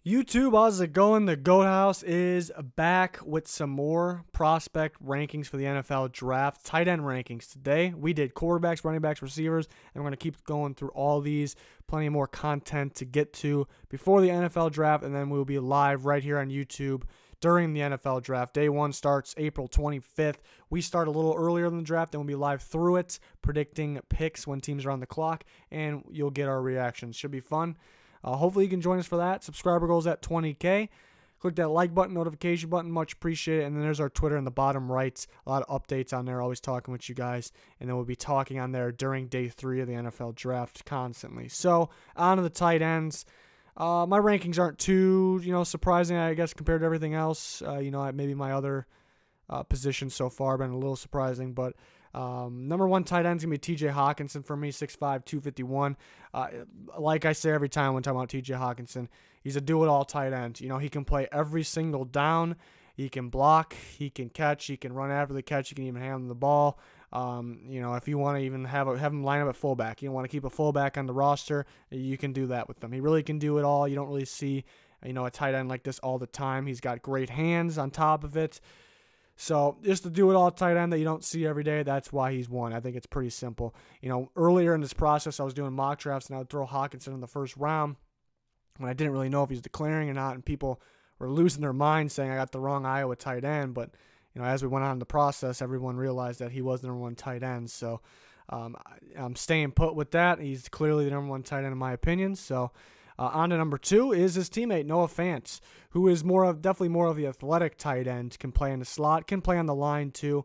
YouTube, how's it going? The Goat House is back with some more prospect rankings for the NFL draft. Tight end rankings. Today, we did quarterbacks, running backs, receivers, and we're going to keep going through all these. Plenty more content to get to before the NFL draft, and then we'll be live right here on YouTube during the NFL draft. Day one starts April 25th. We start a little earlier than the draft, then we'll be live through it, predicting picks when teams are on the clock, and you'll get our reactions. Should be fun. Hopefully you can join us for that. Subscriber goals at 20K. Click that like button, notification button. Much appreciated. And then there's our Twitter in the bottom right. A lot of updates on there. Always talking with you guys. And then we'll be talking on there during day 3 of the NFL draft constantly. So on to the tight ends. My rankings aren't too, surprising, I guess, compared to everything else. Maybe my other positions so far have been a little surprising, but number one tight end is going to be TJ Hawkinson for me, 6'5", 251. Like I say every time when talking about TJ Hawkinson, he's a do-it-all tight end. He can play every single down. He can block. He can catch. He can run after the catch. He can even handle the ball. If you want to even have him line up at fullback, you want to keep a fullback on the roster, you can do that with him. He really can do it all. You don't really see, a tight end like this all the time. He's got great hands on top of it. So just to do it all tight end that you don't see every day, that's why he's one. I think it's pretty simple. Earlier in this process, I was doing mock drafts, and I would throw Hawkinson in the first round when I didn't really know if he was declaring or not, and people were losing their minds saying I got the wrong Iowa tight end. But, as we went on in the process, everyone realized that he was the number one tight end. So I'm staying put with that. He's clearly the number one tight end in my opinion. So on to number 2 is his teammate, Noah Fant, who is definitely more of the athletic tight end, can play in the slot, can play on the line too,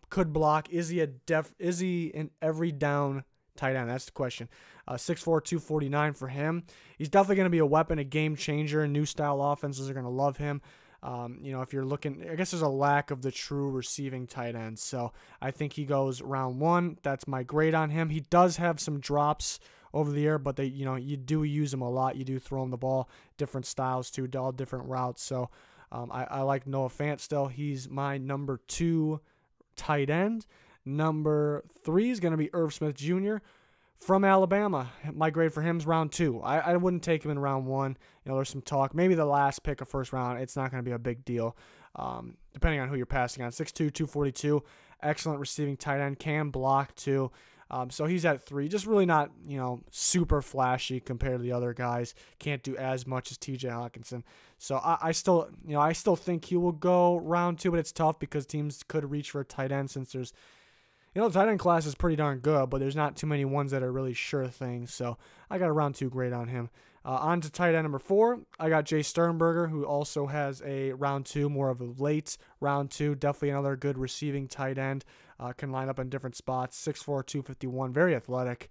could block. Is he an every down tight end? That's the question. 6'4", 249 for him. He's definitely going to be a weapon, a game changer. New style offenses are going to love him. If you're looking, I guess there's a lack of the true receiving tight ends. So I think he goes round 1. That's my grade on him. He does have some drops over the air, but you do use him a lot. You do throw him the ball, different styles too, all different routes. So I like Noah Fant still. He's my number 2 tight end. Number 3 is going to be Irv Smith Jr. from Alabama. My grade for him is round 2. I wouldn't take him in round 1. There's some talk. Maybe the last pick of first round. It's not going to be a big deal, depending on who you're passing on. 6'2", 242. Excellent receiving tight end. Can block too. So he's at 3. Just really not, super flashy compared to the other guys. Can't do as much as TJ Hawkinson. So I still think he will go round 2, but it's tough because teams could reach for a tight end since there's, the tight end class is pretty darn good, but there's not too many ones that are really sure things. So I got a round 2 grade on him. On to tight end number 4, I got Jay Sternberger, who also has a round 2, more of a late round 2. Definitely another good receiving tight end. Can line up in different spots. 6'4", 251, very athletic,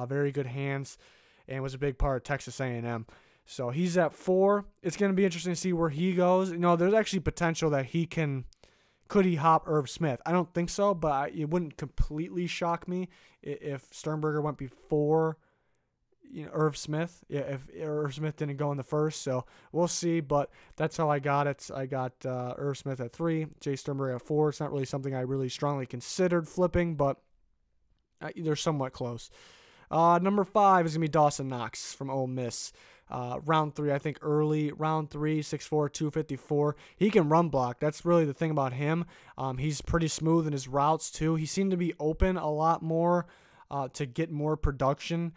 very good hands, and was a big part of Texas A&M. So he's at 4. It's going to be interesting to see where he goes. There's actually potential that could he hop Irv Smith? I don't think so, but it wouldn't completely shock me if Sternberger went before Irv Smith, if Irv Smith didn't go in the first. So we'll see, but that's how I got it. I got Irv Smith at 3, Jay Sternberger at 4. It's not really something I really strongly considered flipping, but they're somewhat close. Number 5 is going to be Dawson Knox from Ole Miss. Round 3, I think early round 3, 6'4", 254. He can run block. That's really the thing about him. He's pretty smooth in his routes too. He seemed to be open a lot more to get more production,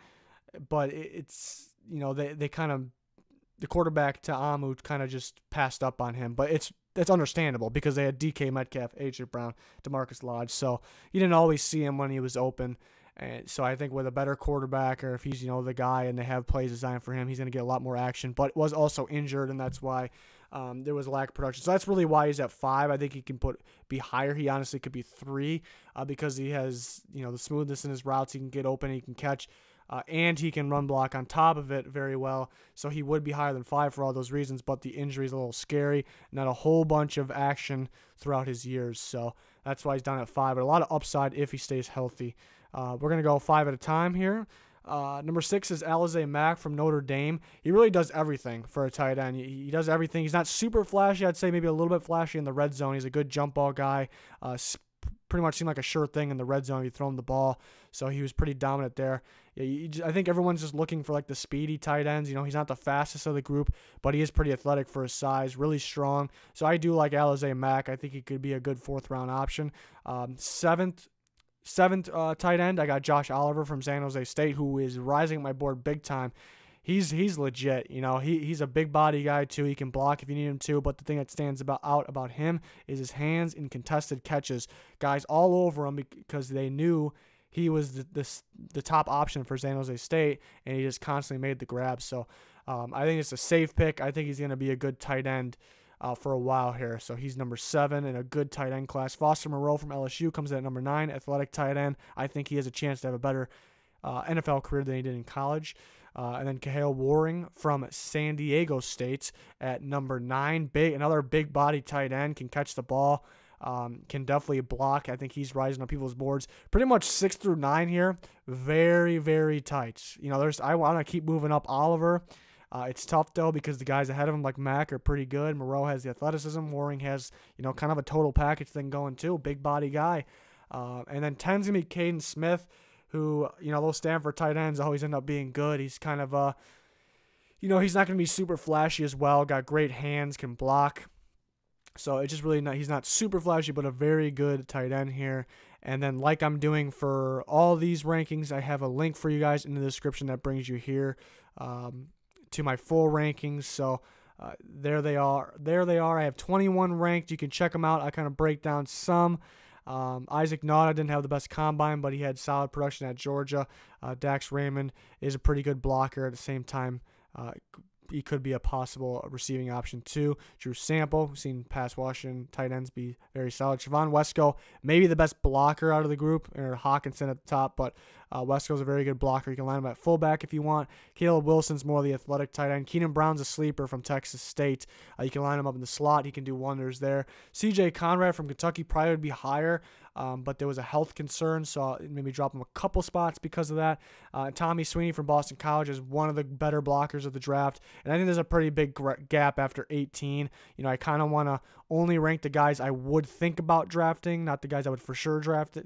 but it's they kind of, the quarterback to Amu kind of just passed up on him, but it's understandable because they had DK Metcalf, AJ Brown, DeMarcus Lodge, so you didn't always see him when he was open. And so I think with a better quarterback, or if he's, the guy and they have plays designed for him, he's going to get a lot more action, but was also injured, and that's why there was a lack of production. So that's really why he's at 5. I think he can be higher. He honestly could be 3 because he has, the smoothness in his routes. He can get open, he can catch, and he can run block on top of it very well. So he would be higher than 5 for all those reasons, but the injury is a little scary. Not a whole bunch of action throughout his years. So that's why he's down at 5, but a lot of upside if he stays healthy. We're going to go 5 at a time here. Number 6 is Alize Mack from Notre Dame. He really does everything for a tight end. He does everything. He's not super flashy. I'd say maybe a little bit flashy in the red zone. He's a good jump ball guy. pretty much seemed like a sure thing in the red zone if you throw him the ball. So he was pretty dominant there. Yeah, I think everyone's just looking for like the speedy tight ends. He's not the fastest of the group, but he is pretty athletic for his size, really strong. So I do like Alize Mack. I think he could be a good 4th-round option. Seventh tight end, I got Josh Oliver from San Jose State, who is rising my board big time. He's legit. He's a big body guy too. He can block if you need him to. But the thing that stands out about him is his hands in contested catches. Guys all over him because they knew he was the top option for San Jose State, and he just constantly made the grabs. So I think it's a safe pick. I think he's going to be a good tight end for a while here. So he's number 7 in a good tight end class. Foster Moreau from LSU comes in at number 9, athletic tight end. I think he has a chance to have a better NFL career than he did in college. And then Kahale Warring from San Diego State at number 9. Another big body tight end, can catch the ball, can definitely block. I think he's rising on people's boards. Pretty much 6 through 9 here. Very, very tight. I want to keep moving up Oliver. It's tough, though, because the guys ahead of him, like Mack, are pretty good. Moreau has the athleticism. Warring has, kind of a total package thing going, too. Big body guy. And then 10's going to be Caden Smith, who, those Stanford tight ends always end up being good. He's kind of, he's not going to be super flashy as well. Got great hands, can block. So it's just really not, he's not super flashy, but a very good tight end here. And then like I'm doing for all these rankings, I have a link for you guys in the description that brings you here to my full rankings. So there they are. I have 21 ranked. You can check them out. I kind of break down some. Isaac Nauta didn't have the best combine, but he had solid production at Georgia. Dax Raymond is a pretty good blocker. At the same time, he could be a possible receiving option too. Drew Sample, we've seen past Washington tight ends be very solid. Siobhan Wesco, maybe the best blocker out of the group, or Hawkinson at the top, but Wesco's a very good blocker. You can line him at fullback if you want. Caleb Wilson's more the athletic tight end. Keenan Brown's a sleeper from Texas State. You can line him up in the slot. He can do wonders there. CJ Conrad from Kentucky probably would be higher, but there was a health concern, so it made me drop him a couple spots because of that. Tommy Sweeney from Boston College is one of the better blockers of the draft, and I think there's a pretty big gap after 18. I kind of want to only rank the guys I would think about drafting, not the guys I would for sure draft,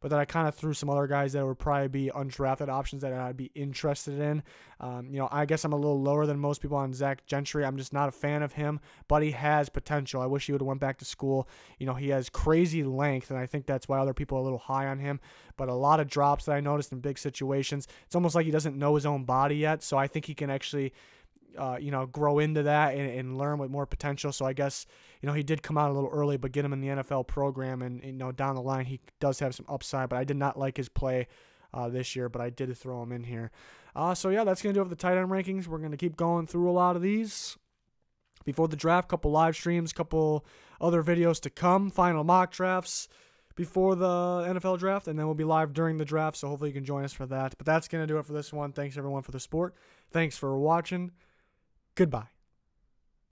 but then I kind of threw some other guys that would probably be undrafted options that I'd be interested in. I guess I'm a little lower than most people on Zach Gentry. I'm just not a fan of him, but he has potential. I wish he would have went back to school. He has crazy length, and I think that's why other people are a little high on him. But a lot of drops that I noticed in big situations. It's almost like he doesn't know his own body yet, so I think he can actually grow into that and learn with more potential. So I guess, he did come out a little early, but get him in the NFL program, and, down the line, he does have some upside, but I did not like his play this year, but I did throw him in here. So yeah, that's going to do it for the tight end rankings. We're going to keep going through a lot of these before the draft, couple live streams, couple other videos to come, final mock drafts before the NFL draft, and then we'll be live during the draft, so hopefully you can join us for that. But that's going to do it for this one. Thanks, everyone, for the support. Thanks for watching. Goodbye.